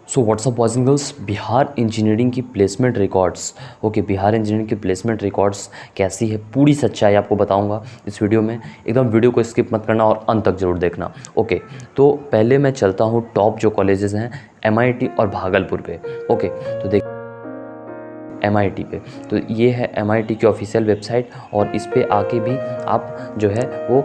So what's up boys and girls, Bihar engineering की placement records. Okay, Bihar engineering की placement records कैसी है, पूरी सच्चाई आपको बताऊंगा इस वीडियो में। एकदम वीडियो को स्किप मत करना और अंत तक जरूर देखना। ओके, तो पहले मैं चलता हूँ टॉप जो कॉलेजेस हैं MIT और भागलपुर पे। ओके, तो देख MIT पे, तो ये है MIT की ऑफिशियल वेबसाइट और इस पे आके भी आप जो है वो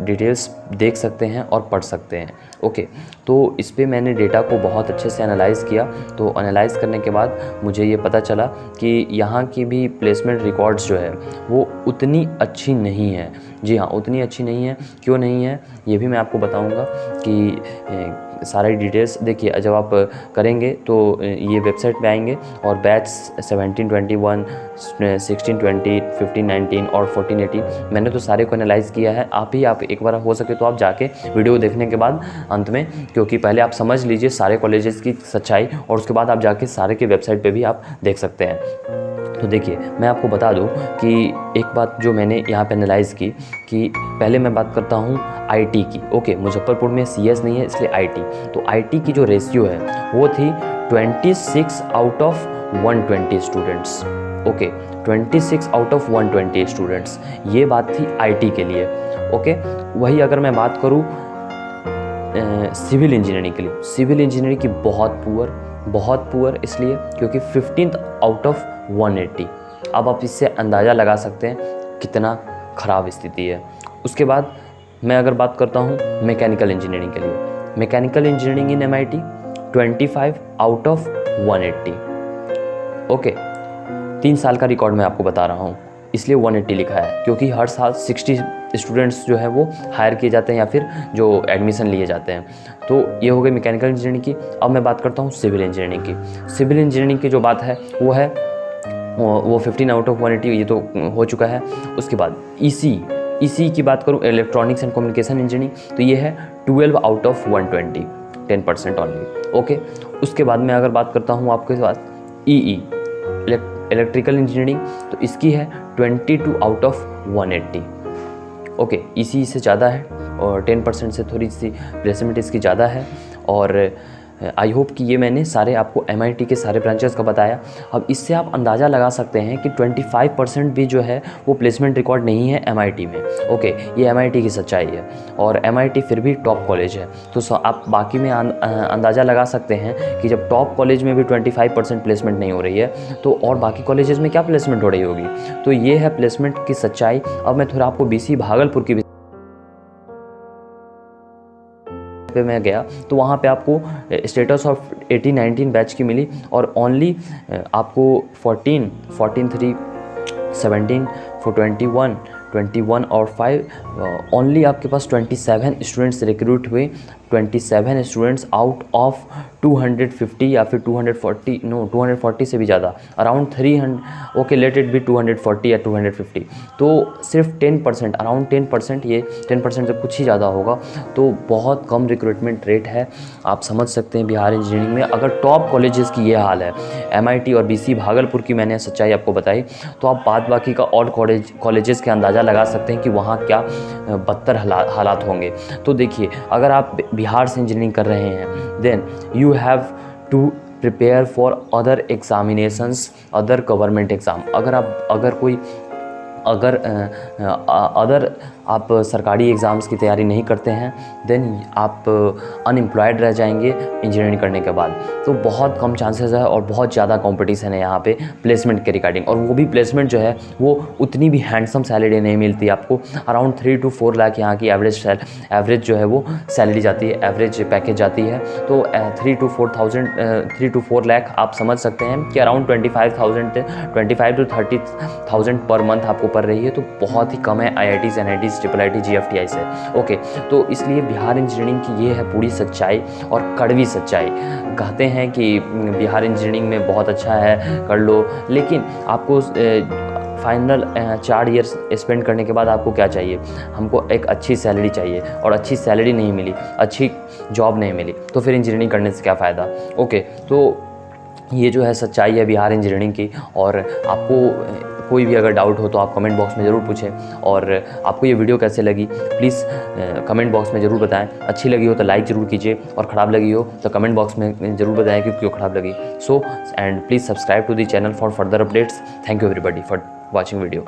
डिटेल्स देख सकते हैं और पढ़ सकते हैं। ओके, तो इस पे मैंने डेटा को बहुत अच्छे से एनालाइज़ किया। तो एनालाइज़ करने के बाद मुझे ये पता चला कि यहाँ की भी प्लेसमेंट रिकॉर्ड्स जो है वो उतनी अच्छी नहीं है। जी हाँ, उतनी अच्छी नहीं है। क्यों नहीं है ये भी मैं आपको बताऊँगा कि सारी डिटेल्स देखिए जब आप करेंगे तो ये वेबसाइट पे आएंगे और बैच 1721, 1620, 1519 और 1480 मैंने तो सारे को एनालाइज़ किया है। आप एक बार हो सके तो आप जाके वीडियो देखने के बाद अंत में, क्योंकि पहले आप समझ लीजिए सारे कॉलेजेस की सच्चाई और उसके बाद आप जाके सारे के वेबसाइट पे भी आप देख सकते हैं। तो देखिए मैं आपको बता दूं कि एक बात जो मैंने यहाँ पे एनालाइज़ की कि पहले मैं बात करता हूँ IT की। ओके, मुजफ्फरपुर में CS नहीं है इसलिए IT। तो IT की जो रेशियो है वो थी 26 out of 120 students. Okay, 26 out of 120 students, ये बात थी IT के लिए। ओके, वही अगर मैं बात करूँ सिविल इंजीनियरिंग के लिए, सिविल इंजीनियरिंग की बहुत पुअर इसलिए क्योंकि 15th आउट ऑफ 180। अब आप इससे अंदाज़ा लगा सकते हैं कितना ख़राब स्थिति है। उसके बाद मैं अगर बात करता हूँ मैकेनिकल इंजीनियरिंग के लिए, mechanical engineering in MIT 25 out of 180। Okay, 3 साल का रिकॉर्ड मैं आपको बता रहा हूँ इसलिए 180 लिखा है क्योंकि हर साल 60 स्टूडेंट्स जो है वो हायर किए जाते हैं या फिर जो एडमिशन लिए जाते हैं। तो ये हो गई मैकेनिकल इंजीनियरिंग की। अब मैं बात करता हूँ सिविल इंजीनियरिंग की। सिविल इंजीनियरिंग की जो बात है वो है वो 15 आउट ऑफ 180, ये तो हो चुका है। उसके बाद EC की बात करूँ, इलेक्ट्रॉनिक्स एंड कम्युनिकेशन इंजीनियरिंग, तो ये है 12 आउट ऑफ 120, 10% ऑनली। ओके, उसके बाद मैं अगर बात करता हूँ आपके पास EE इलेक्ट्रिकल इंजीनियरिंग, तो इसकी है 22 आउट ऑफ 180। ओके, EC से ज़्यादा है और 10% से थोड़ी सी प्लेसमेंट इसकी ज़्यादा है। और आई होप कि ये मैंने सारे आपको MIT के सारे ब्रांचेस का बताया। अब इससे आप अंदाज़ा लगा सकते हैं कि 25% भी जो है वो प्लेसमेंट रिकॉर्ड नहीं है MIT में। ओके, ये MIT की सच्चाई है और MIT फिर भी टॉप कॉलेज है। तो आप बाकी में अंदाज़ा लगा सकते हैं कि जब टॉप कॉलेज में भी 25% प्लेसमेंट नहीं हो रही है तो और बाकी कॉलेजेस में क्या प्लेसमेंट हो रही होगी। तो ये है प्लेसमेंट की सच्चाई। अब मैं थोड़ा आपको BC भागलपुर की पे मैं गया तो वहाँ पे आपको स्टेटस ऑफ 18-19 बैच की मिली और ओनली आपको 14, 3, 17, 21 और 5 ओनली आपके पास 27 स्टूडेंट्स रिक्रूट हुए। 27 स्टूडेंट्स आउट ऑफ 250 या फिर 240, नो 240 से भी ज़्यादा, around 300। Okay, let it be 240 या 250। तो सिर्फ 10%, अराउंड 10%, ये 10% से कुछ ही ज़्यादा होगा। तो बहुत कम रिक्रूटमेंट रेट है। आप समझ सकते हैं बिहार इंजीनियरिंग में अगर टॉप कॉलेजेस की ये हाल है, MIT और BC भागलपुर की मैंने सच्चाई आपको बताई, तो आप बाद बाकी का और कॉलेजेस के अंदाज़ा लगा सकते हैं कि वहाँ क्या बदतर हालात होंगे। तो देखिए, अगर आप बिहार से इंजीनियरिंग कर रहे हैं then you have to prepare for other examinations, other government exam. अगर आप सरकारी एग्ज़ाम्स की तैयारी नहीं करते हैं देन आप अनएम्प्लॉयड रह जाएंगे इंजीनियरिंग करने के बाद। तो बहुत कम चांसेस है और बहुत ज़्यादा कंपटीशन है यहाँ पे प्लेसमेंट के रिगार्डिंग। और वो भी प्लेसमेंट जो है वो उतनी भी हैंडसम सैलरी नहीं मिलती आपको। अराउंड 3 to 4 लाख यहाँ की एवरेज जो है वो सैलरी जाती है, एवरेज पैकेज जाती है। तो 3 to 4 लाख आप समझ सकते हैं कि अराउंड 25 to 30,000 पर मंथ आपको पड़ रही है। तो बहुत ही कम है IITs, NITs, IIIT, GFTI से। ओके, तो इसलिए बिहार इंजीनियरिंग की ये है पूरी सच्चाई और कड़वी सच्चाई। कहते हैं कि बिहार इंजीनियरिंग में बहुत अच्छा है, कर लो, लेकिन आपको फाइनल 4 ईयर्स स्पेंड करने के बाद आपको क्या चाहिए? हमको एक अच्छी सैलरी चाहिए और अच्छी सैलरी नहीं मिली, अच्छी जॉब नहीं मिली, तो फिर इंजीनियरिंग करने से क्या फ़ायदा। ओके, तो ये जो है सच्चाई है बिहार इंजीनियरिंग की। और आपको कोई भी अगर डाउट हो तो आप कमेंट बॉक्स में ज़रूर पूछें। और आपको ये वीडियो कैसे लगी प्लीज़ कमेंट बॉक्स में ज़रूर बताएं। अच्छी लगी हो तो लाइक ज़रूर कीजिए, और ख़राब लगी हो तो कमेंट बॉक्स में ज़रूर बताएं कि क्यों ख़राब लगी। So and please subscribe to the channel for further updates. Thank you everybody for watching video.